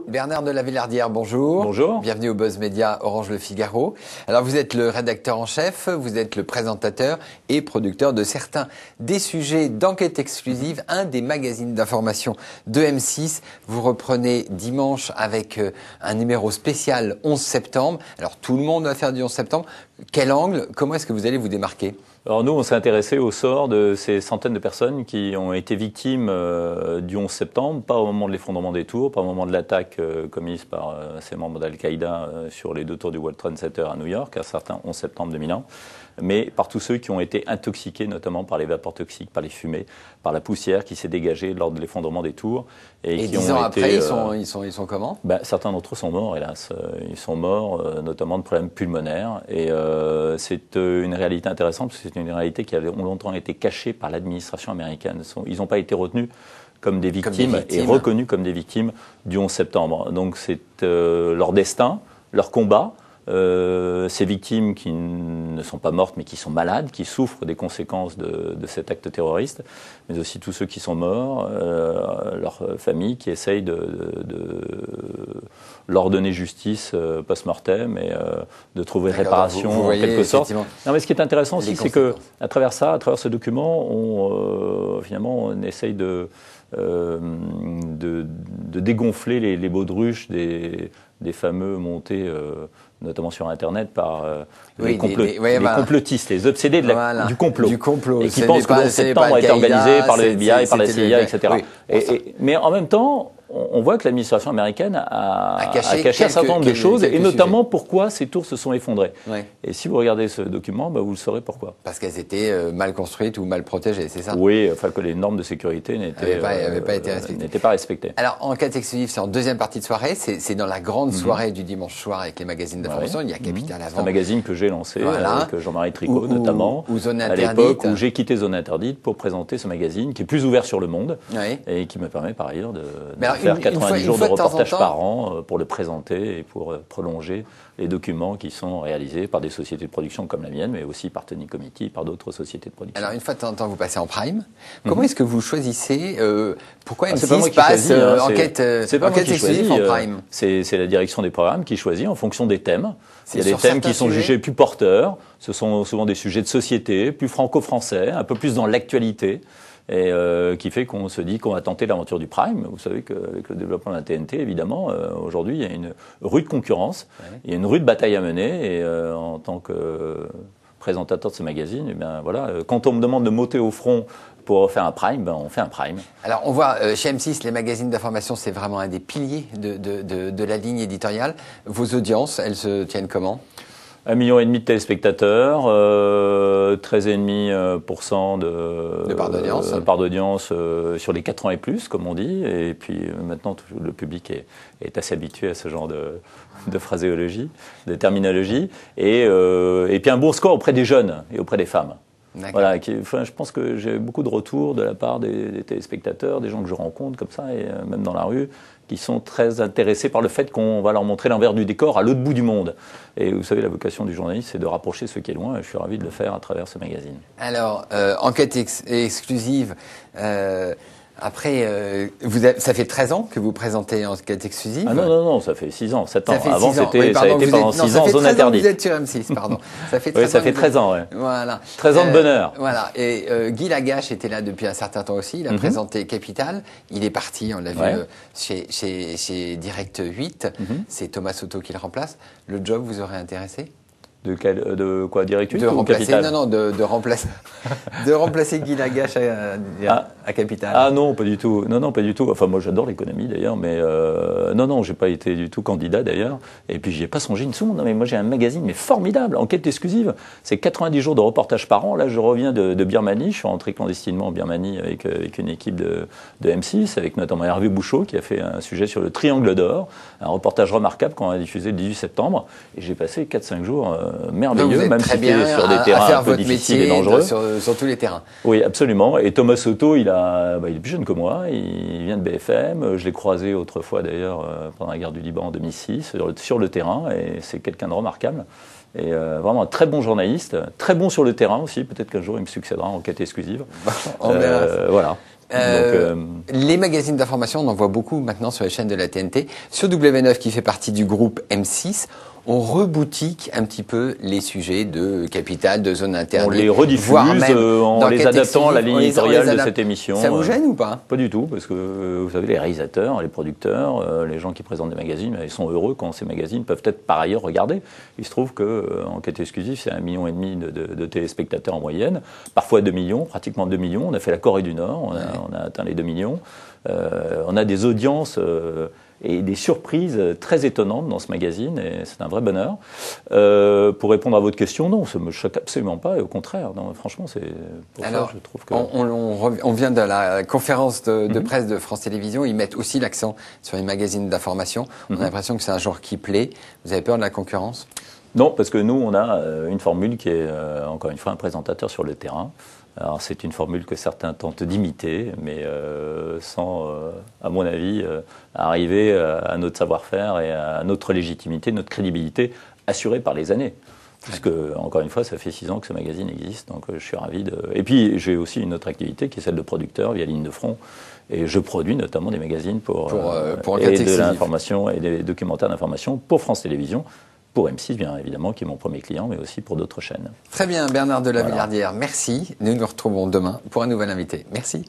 Bernard de la Villardière, bonjour. Bonjour. Bienvenue au Buzz Média Orange Le Figaro. Alors vous êtes le rédacteur en chef, vous êtes le présentateur et producteur de certains des sujets d'enquête exclusive, un des magazines d'information de M6. Vous reprenez dimanche avec un numéro spécial 11 septembre. Alors tout le monde va faire du 11 septembre. Quel angle? Comment est-ce que vous allez vous démarquer? Alors nous, on s'est intéressé au sort de ces centaines de personnes qui ont été victimes du 11 septembre, pas au moment de l'effondrement des tours, pas au moment de l'attaque commise par ces membres d'Al-Qaïda sur les 2 tours du World Trade Center à New York, un certain 11 septembre 2001, mais par tous ceux qui ont été intoxiqués, notamment par les vapeurs toxiques, par les fumées, par la poussière qui s'est dégagée lors de l'effondrement des tours. Et 10 ans après, ils sont comment? Certains d'entre eux sont morts, hélas. Ils sont morts, notamment de problèmes pulmonaires. Et c'est une réalité intéressante, parce que c'est une réalité qui a longtemps été cachée par l'administration américaine. Ils n'ont pas été retenus comme des victimes et reconnus comme des victimes du 11 septembre. Donc c'est leur destin, leur combat. Ces victimes qui ne sont pas mortes mais qui sont malades, qui souffrent des conséquences de cet acte terroriste, mais aussi tous ceux qui sont morts, leurs familles qui essayent de leur donner justice post-mortem et de trouver réparation vous voyez, en quelque sorte. Non, mais ce qui est intéressant aussi, c'est que à travers ce document, finalement, on essaye de dégonfler les baudruches des fameux montées, notamment sur Internet, par les complotistes, les obsédés du complot, et qui pensent que le 11 septembre a été organisé par le FBI, par la CIA, etc. Mais en même temps, on voit que l'administration américaine a caché un certain nombre de choses, et notamment pourquoi ces tours se sont effondrées. Ouais. Et si vous regardez ce document, vous le saurez pourquoi. Parce qu'elles étaient mal construites ou mal protégées, c'est ça? Oui, enfin que les normes de sécurité n'étaient pas respectées. Alors, enquête exclusive, c'est en deuxième partie de soirée, c'est dans la grande soirée du dimanche soir avec les magazines d'information. Il y a Capital avant. C'est un magazine que j'ai lancé avec Jean-Marie Tricot notamment, à l'époque où j'ai quitté Zone Interdite pour présenter ce magazine qui est plus ouvert sur le monde et qui me permet par ailleurs de faire 90 jours de reportage par an pour le présenter et pour prolonger les documents qui sont réalisés par des sociétés de production comme la mienne, mais aussi par Tony Comity, par d'autres sociétés de production. Alors, une fois de temps en temps, vous passez en prime. Comment est-ce que vous choisissez pourquoi M6 passe enquête exclusive en prime? C'est la direction des programmes qui choisit en fonction des thèmes. Il y a des thèmes qui sont jugés plus porteurs. Ce sont souvent des sujets de société, plus franco-français, un peu plus dans l'actualité. Et qui fait qu'on se dit qu'on va tenter l'aventure du Prime. Vous savez qu'avec le développement de la TNT, évidemment, aujourd'hui, il y a une rude concurrence, il y a une rude bataille à mener, et en tant que présentateur de ce magazine, eh bien, voilà, quand on me demande de m'ôter au front pour faire un Prime, on fait un Prime. Alors, on voit chez M6, les magazines d'information, c'est vraiment un des piliers de la ligne éditoriale. Vos audiences, elles se tiennent comment ? 1,5 million de téléspectateurs, 13,5% de part d'audience sur les 4 ans et plus, comme on dit. Et puis maintenant, le public est assez habitué à ce genre de phraséologie, de terminologie. Et puis un bon score auprès des jeunes et auprès des femmes. Voilà, je pense que j'ai beaucoup de retours de la part des téléspectateurs, des gens que je rencontre comme ça, et même dans la rue, qui sont très intéressés par le fait qu'on va leur montrer l'envers du décor à l'autre bout du monde. Et vous savez, la vocation du journaliste, c'est de rapprocher ce qui est loin, et je suis ravi de le faire à travers ce magazine. Alors, enquête exclusive, après, ça fait 13 ans que vous présentez Enquête exclusive? Ah non, ça fait 6 ans, 7 ans. Avant, ça a été pendant 6 ans Zone Interdite. Vous êtes sur M6, pardon. Ça fait 13 ans, oui. Voilà. 13 ans de bonheur. Voilà. Et Guy Lagache était là depuis un certain temps aussi. Il a présenté Capital. Il est parti, on l'a vu chez Direct 8. C'est Thomas Soto qui le remplace. Le job vous aurait intéressé? De quoi, Direct 8 de ou remplacer, Capital? Non, de remplacer Guy Lagache à Capital. Ah non, pas du tout. Non, pas du tout. Enfin, moi, j'adore l'économie d'ailleurs, mais non, j'ai pas été du tout candidat d'ailleurs. Et puis, j'y ai pas songé une seconde. Non, mais moi, j'ai un magazine, mais formidable, enquête exclusive. C'est 90 jours de reportage par an. Là, je reviens de Birmanie. Je suis rentré clandestinement en Birmanie avec une équipe de M6, avec notamment Hervé Bouchot, qui a fait un sujet sur le Triangle d'Or, un reportage remarquable qu'on a diffusé le 18 septembre. Et j'ai passé 4-5 jours merveilleux, même si c'était sur des terrains un peu difficiles et dangereux. Sur tous les terrains. Oui, absolument. Et Thomas Soto, il est plus jeune que moi, il vient de BFM. Je l'ai croisé autrefois d'ailleurs pendant la guerre du Liban en 2006 sur le terrain, et c'est quelqu'un de remarquable. Et vraiment un très bon journaliste, très bon sur le terrain aussi. Peut-être qu'un jour il me succédera en enquête exclusive. On verra. Voilà. Les magazines d'information, on en voit beaucoup maintenant sur les chaînes de la TNT. Sur W9, qui fait partie du groupe M6, on reboutique un petit peu les sujets de Capital, de zone interdite. On les rediffuse en les adaptant à la ligne éditoriale de cette émission. Ça vous gêne ou pas? Pas du tout, parce que vous savez, les réalisateurs, les producteurs, les gens qui présentent des magazines, ils sont heureux quand ces magazines peuvent être par ailleurs regardés. Il se trouve que Enquête exclusive, c'est 1,5 million de téléspectateurs en moyenne, parfois 2 millions, pratiquement 2 millions. On a fait la Corée du Nord, on a atteint les 2 millions. On a des audiences et des surprises très étonnantes dans ce magazine, et c'est un vrai bonheur. Pour répondre à votre question, non, ça ne me choque absolument pas, et au contraire, non, franchement, c'est pour ça je trouve que... On vient de la conférence de presse de France Télévisions, ils mettent aussi l'accent sur les magazines d'information. On a l'impression que c'est un genre qui plaît. Vous avez peur de la concurrence? Non, parce que nous, on a une formule qui est, encore une fois, un présentateur sur le terrain. Alors c'est une formule que certains tentent d'imiter, mais sans, à mon avis, arriver à notre savoir-faire et à notre légitimité, notre crédibilité assurée par les années. Puisque, encore une fois, ça fait 6 ans que ce magazine existe, donc je suis ravi de... Et puis j'ai aussi une autre activité qui est celle de producteur via Ligne de Front. Et je produis notamment des magazines pour et de l'information et des documentaires d'information pour France Télévisions. Pour M6, bien évidemment, qui est mon premier client, mais aussi pour d'autres chaînes. Très bien, Bernard de la Villardière, merci. Nous nous retrouvons demain pour un nouvel invité. Merci.